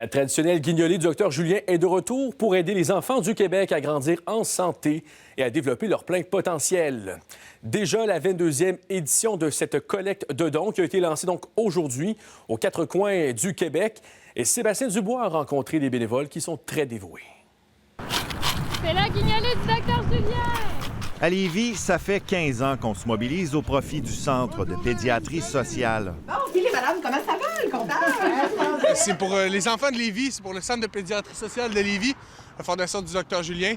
La traditionnelle guignolée du Dr Julien est de retour pour aider les enfants du Québec à grandir en santé et à développer leur plein potentiel. Déjà la 22e édition de cette collecte de dons qui a été lancée donc aujourd'hui aux quatre coins du Québec. Et Sébastien Dubois a rencontré des bénévoles qui sont très dévoués. C'est la guignolée du Dr Julien! À Lévis, ça fait 15 ans qu'on se mobilise au profit du Centre de pédiatrie sociale. Bon, puis les madames, comment ça va, le comptable? C'est pour les enfants de Lévis, c'est pour le Centre de pédiatrie sociale de Lévis, la fondation du Dr Julien.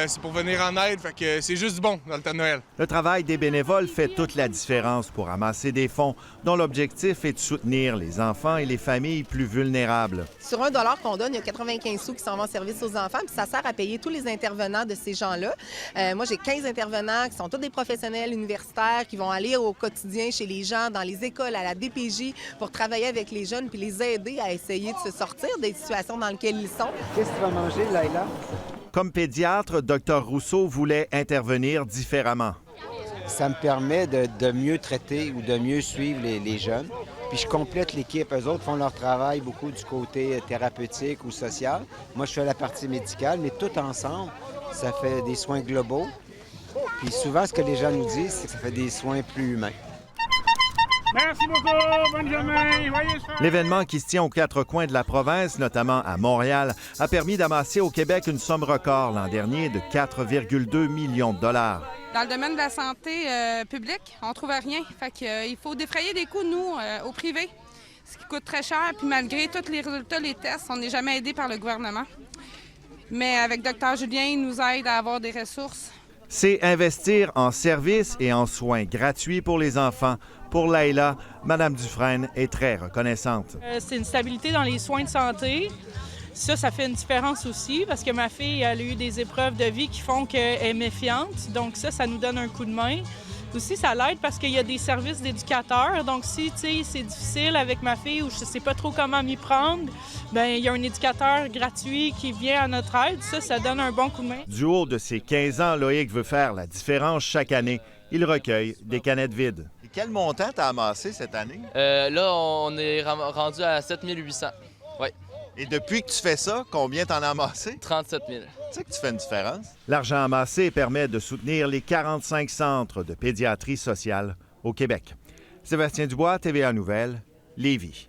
C'est pour venir en aide, fait que c'est juste du bon dans le temps de Noël. Le travail des bénévoles fait toute la différence pour amasser des fonds dont l'objectif est de soutenir les enfants et les familles plus vulnérables. Sur $1 qu'on donne, il y a 95 sous qui s'en vont en service aux enfants, puis ça sert à payer tous les intervenants de ces gens-là. Moi, j'ai 15 intervenants qui sont tous des professionnels universitaires qui vont aller au quotidien chez les gens, dans les écoles, à la DPJ, pour travailler avec les jeunes puis les aider à essayer de se sortir des situations dans lesquelles ils sont. Qu'est-ce que tu vas manger, Laila? Comme pédiatre, Dr Rousseau voulait intervenir différemment. Ça me permet de mieux traiter ou de mieux suivre les jeunes. Puis je complète l'équipe. Eux autres font leur travail beaucoup du côté thérapeutique ou social. Moi, je fais la partie médicale, mais tout ensemble, ça fait des soins globaux. Puis souvent, ce que les gens nous disent, c'est que ça fait des soins plus humains. Merci beaucoup, bonne journée, L'événement qui se tient aux quatre coins de la province, notamment à Montréal, a permis d'amasser au Québec une somme record l'an dernier de 4,2 millions de dollars. Dans le domaine de la santé publique, on ne trouve rien. Fait qu'il faut défrayer des coûts, nous, au privé, ce qui coûte très cher. Puis malgré tous les résultats, les tests, on n'est jamais aidé par le gouvernement. Mais avec Dr Julien, il nous aide à avoir des ressources. C'est investir en services et en soins gratuits pour les enfants. Pour Laila, Mme Dufresne est très reconnaissante. C'est une stabilité dans les soins de santé. Ça fait une différence aussi parce que ma fille elle a eu des épreuves de vie qui font qu'elle est méfiante. Donc ça nous donne un coup de main. Aussi, ça l'aide parce qu'il y a des services d'éducateurs. Donc si c'est difficile avec ma fille ou je ne sais pas trop comment m'y prendre, bien, il y a un éducateur gratuit qui vient à notre aide. Ça donne un bon coup de main. Du haut de ses 15 ans, Loïc veut faire la différence chaque année. Il recueille des canettes vides. Et quel montant t'as amassé cette année? Là, on est rendu à 7 800. Oui. Et depuis que tu fais ça, combien t'en as amassé? 37 000. Tu sais que tu fais une différence? L'argent amassé permet de soutenir les 45 centres de pédiatrie sociale au Québec. Sébastien Dubois, TVA Nouvelles, Lévis.